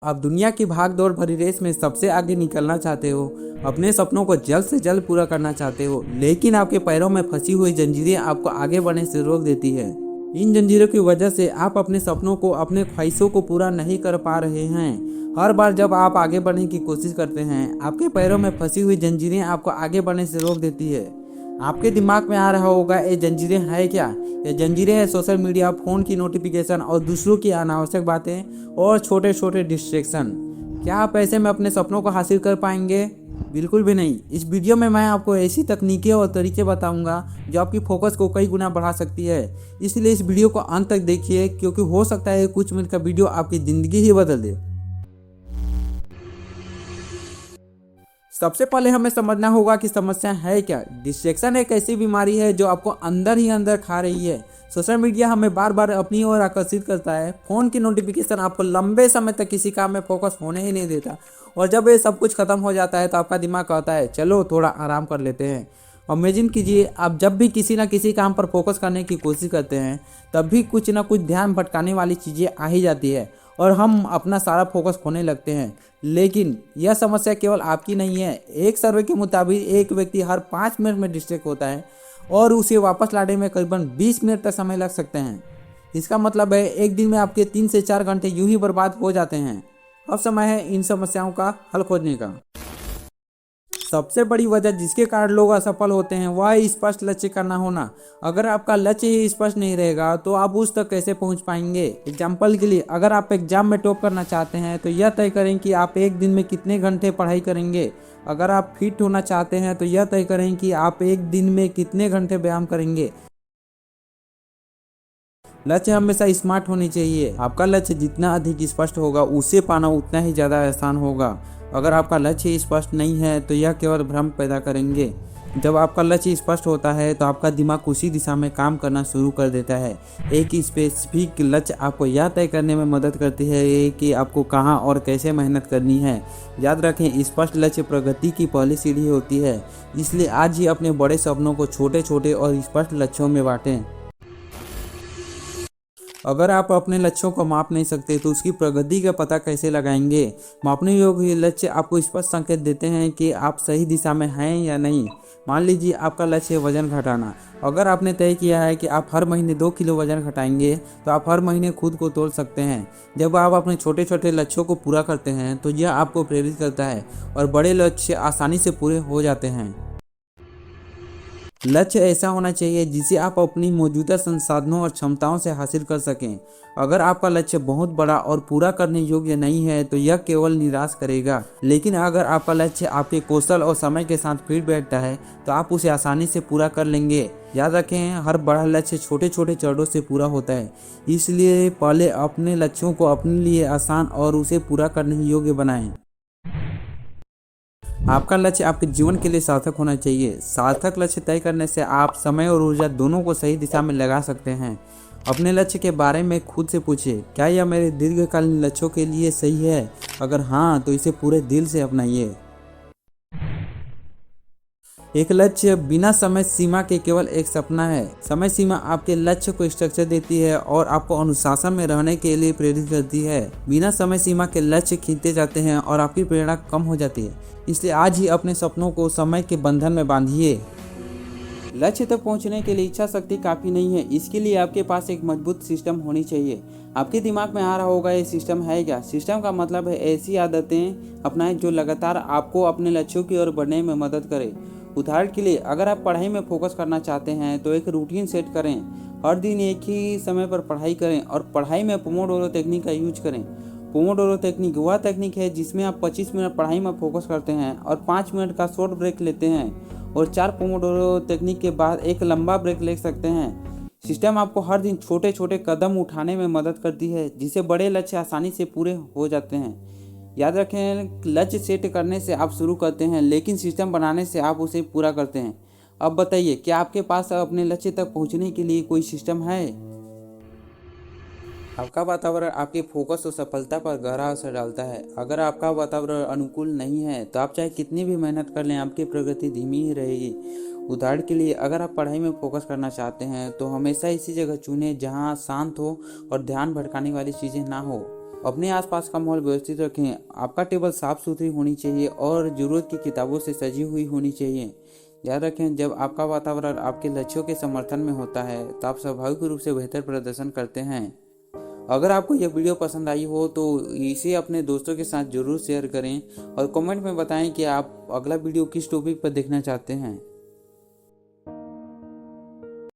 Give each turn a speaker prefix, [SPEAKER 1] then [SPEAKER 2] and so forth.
[SPEAKER 1] आप दुनिया की भाग दौड़ भरी रेस में सबसे आगे निकलना चाहते हो, अपने सपनों को जल्द से जल्द पूरा करना चाहते हो, लेकिन आपके पैरों में फंसी हुई जंजीरें आपको आगे बढ़ने से रोक देती है। इन जंजीरों की वजह से आप अपने सपनों को, अपने ख्वाहिशों को पूरा नहीं कर पा रहे हैं। हर बार जब आप आगे बढ़ने की कोशिश करते हैं, आपके पैरों में फंसी हुई जंजीरें आपको आगे बढ़ने से रोक देती है। आपके दिमाग में आ रहा होगा, ये जंजीरें है क्या? ये जंजीरें है सोशल मीडिया, फ़ोन की नोटिफिकेशन और दूसरों की अनावश्यक बातें और छोटे छोटे डिस्ट्रैक्शन। क्या आप ऐसे में अपने सपनों को हासिल कर पाएंगे? बिल्कुल भी नहीं। इस वीडियो में मैं आपको ऐसी तकनीकें और तरीके बताऊंगा जो आपकी फोकस को कई गुना बढ़ा सकती है। इसलिए इस वीडियो को अंत तक देखिए, क्योंकि हो सकता है कुछ मिनट का वीडियो आपकी ज़िंदगी ही बदल दे। सबसे पहले हमें समझना होगा कि समस्या है क्या। डिस्ट्रैक्शन एक ऐसी बीमारी है जो आपको अंदर ही अंदर खा रही है। सोशल मीडिया हमें बार बार अपनी ओर आकर्षित करता है। फ़ोन की नोटिफिकेशन आपको लंबे समय तक किसी काम में फोकस होने ही नहीं देता, और जब ये सब कुछ खत्म हो जाता है तो आपका दिमाग कहता है चलो थोड़ा आराम कर लेते हैं। इमेजिन कीजिए, आप जब भी किसी ना किसी काम पर फोकस करने की कोशिश करते हैं, तब भी कुछ ना कुछ ध्यान भटकाने वाली चीज़ें आ ही जाती है और हम अपना सारा फोकस खोने लगते हैं। लेकिन यह समस्या केवल आपकी नहीं है। एक सर्वे के मुताबिक एक व्यक्ति हर 5 मिनट में डिस्ट्रैक्ट होता है और उसे वापस लाने में करीबन 20 मिनट तक समय लग सकते हैं। इसका मतलब है एक दिन में आपके 3 से 4 घंटे यूं ही बर्बाद हो जाते हैं। अब समय है इन समस्याओं का हल खोजने का। सबसे बड़ी वजह जिसके कारण लोग असफल होते हैं वह स्पष्ट लक्ष्य का ना होना। अगर आपका लक्ष्य ही स्पष्ट नहीं रहेगा तो आप उस तक कैसे पहुंच पाएंगे। एग्जाम्पल के लिए, अगर आप एग्जाम में टॉप करना चाहते हैं तो यह तय करें कि आप एक दिन में कितने घंटे पढ़ाई करेंगे। अगर आप फिट होना चाहते हैं तो यह तय करें कि आप एक दिन में कितने घंटे व्यायाम करेंगे। लक्ष्य हमेशा स्मार्ट होनी चाहिए। आपका लक्ष्य जितना अधिक स्पष्ट होगा, उसे पाना उतना ही ज़्यादा आसान होगा। अगर आपका लक्ष्य स्पष्ट नहीं है तो यह केवल भ्रम पैदा करेंगे। जब आपका लक्ष्य स्पष्ट होता है तो आपका दिमाग उसी दिशा में काम करना शुरू कर देता है। एक स्पेसिफिक लक्ष्य आपको यह तय करने में मदद करती है कि आपको कहाँ और कैसे मेहनत करनी है। याद रखें, स्पष्ट लक्ष्य प्रगति की पहली सीढ़ी होती है। इसलिए आज ही अपने बड़े सपनों को छोटे छोटे और स्पष्ट लक्ष्यों में बांटें। अगर आप अपने लक्ष्यों को माप नहीं सकते तो उसकी प्रगति का पता कैसे लगाएंगे। मापने योग्य लक्ष्य आपको स्पष्ट संकेत देते हैं कि आप सही दिशा में हैं या नहीं। मान लीजिए आपका लक्ष्य है वजन घटाना। अगर आपने तय किया है कि आप हर महीने 2 किलो वजन घटाएंगे तो आप हर महीने खुद को तोल सकते हैं। जब आप अपने छोटे छोटे लक्ष्यों को पूरा करते हैं तो यह आपको प्रेरित करता है और बड़े लक्ष्य आसानी से पूरे हो जाते हैं। लक्ष्य ऐसा होना चाहिए जिसे आप अपनी मौजूदा संसाधनों और क्षमताओं से हासिल कर सकें। अगर आपका लक्ष्य बहुत बड़ा और पूरा करने योग्य नहीं है तो यह केवल निराश करेगा। लेकिन अगर आपका लक्ष्य आपके कौशल और समय के साथ फिट बैठता है तो आप उसे आसानी से पूरा कर लेंगे। याद रखें, हर बड़ा लक्ष्य छोटे छोटे चरणों से पूरा होता है। इसलिए पहले अपने लक्ष्यों को अपने लिए आसान और उसे पूरा करने योग्य बनाएं। आपका लक्ष्य आपके जीवन के लिए सार्थक होना चाहिए। सार्थक लक्ष्य तय करने से आप समय और ऊर्जा दोनों को सही दिशा में लगा सकते हैं। अपने लक्ष्य के बारे में खुद से पूछिए, क्या यह मेरे दीर्घकालीन लक्ष्यों के लिए सही है? अगर हाँ, तो इसे पूरे दिल से अपनाइए। एक लक्ष्य बिना समय सीमा के केवल एक सपना है। समय सीमा आपके लक्ष्य को स्ट्रक्चर देती है और आपको अनुशासन में रहने के लिए प्रेरित करती है। बिना समय सीमा के लक्ष्य खींचते जाते हैं और आपकी प्रेरणा कम हो जाती है। इसलिए आज ही अपने सपनों को समय के बंधन में बांधिए। लक्ष्य तक पहुंचने के लिए इच्छा शक्ति काफ़ी नहीं है। इसके लिए आपके पास एक मजबूत सिस्टम होनी चाहिए। आपके दिमाग में आ रहा होगा, ये सिस्टम है क्या? सिस्टम का मतलब है ऐसी आदतें अपनाएं जो लगातार आपको अपने लक्ष्यों की ओर बढ़ने में मदद करें। उदाहरण के लिए, अगर आप पढ़ाई में फोकस करना चाहते हैं तो एक रूटीन सेट करें। हर दिन एक ही समय पर पढ़ाई करें और पढ़ाई में पोमोडोरो टेक्निक का यूज करें। पोमोडोरो टेक्निक वह टेक्निक है जिसमें आप 25 मिनट पढ़ाई में फोकस करते हैं और 5 मिनट का शॉर्ट ब्रेक लेते हैं, और 4 पोमोडोरो टेक्निक के बाद एक लंबा ब्रेक ले सकते हैं। सिस्टम आपको हर दिन छोटे छोटे कदम उठाने में मदद करती है, जिससे बड़े लक्ष्य आसानी से पूरे हो जाते हैं। याद रखें, लक्ष्य सेट करने से आप शुरू करते हैं, लेकिन सिस्टम बनाने से आप उसे पूरा करते हैं। अब बताइए, क्या आपके पास अपने लक्ष्य तक पहुंचने के लिए कोई सिस्टम है? आपका वातावरण आपके फोकस और सफलता पर गहरा असर डालता है। अगर आपका वातावरण अनुकूल नहीं है तो आप चाहे कितनी भी मेहनत कर लें, आपकी प्रगति धीमी ही रहेगी। उदाहरण के लिए, अगर आप पढ़ाई में फोकस करना चाहते हैं तो हमेशा ऐसी जगह चुनें जहां शांत हो और ध्यान भटकाने वाली चीज़ें ना हो। अपने आसपास का माहौल व्यवस्थित रखें। आपका टेबल साफ सुथरी होनी चाहिए और ज़रूरत की किताबों से सजी हुई होनी चाहिए। याद रखें, जब आपका वातावरण आपके लक्ष्यों के समर्थन में होता है तो आप स्वाभाविक रूप से बेहतर प्रदर्शन करते हैं। अगर आपको यह वीडियो पसंद आई हो तो इसे अपने दोस्तों के साथ जरूर शेयर करें और कमेंट में बताएं कि आप अगला वीडियो किस टॉपिक पर देखना चाहते हैं।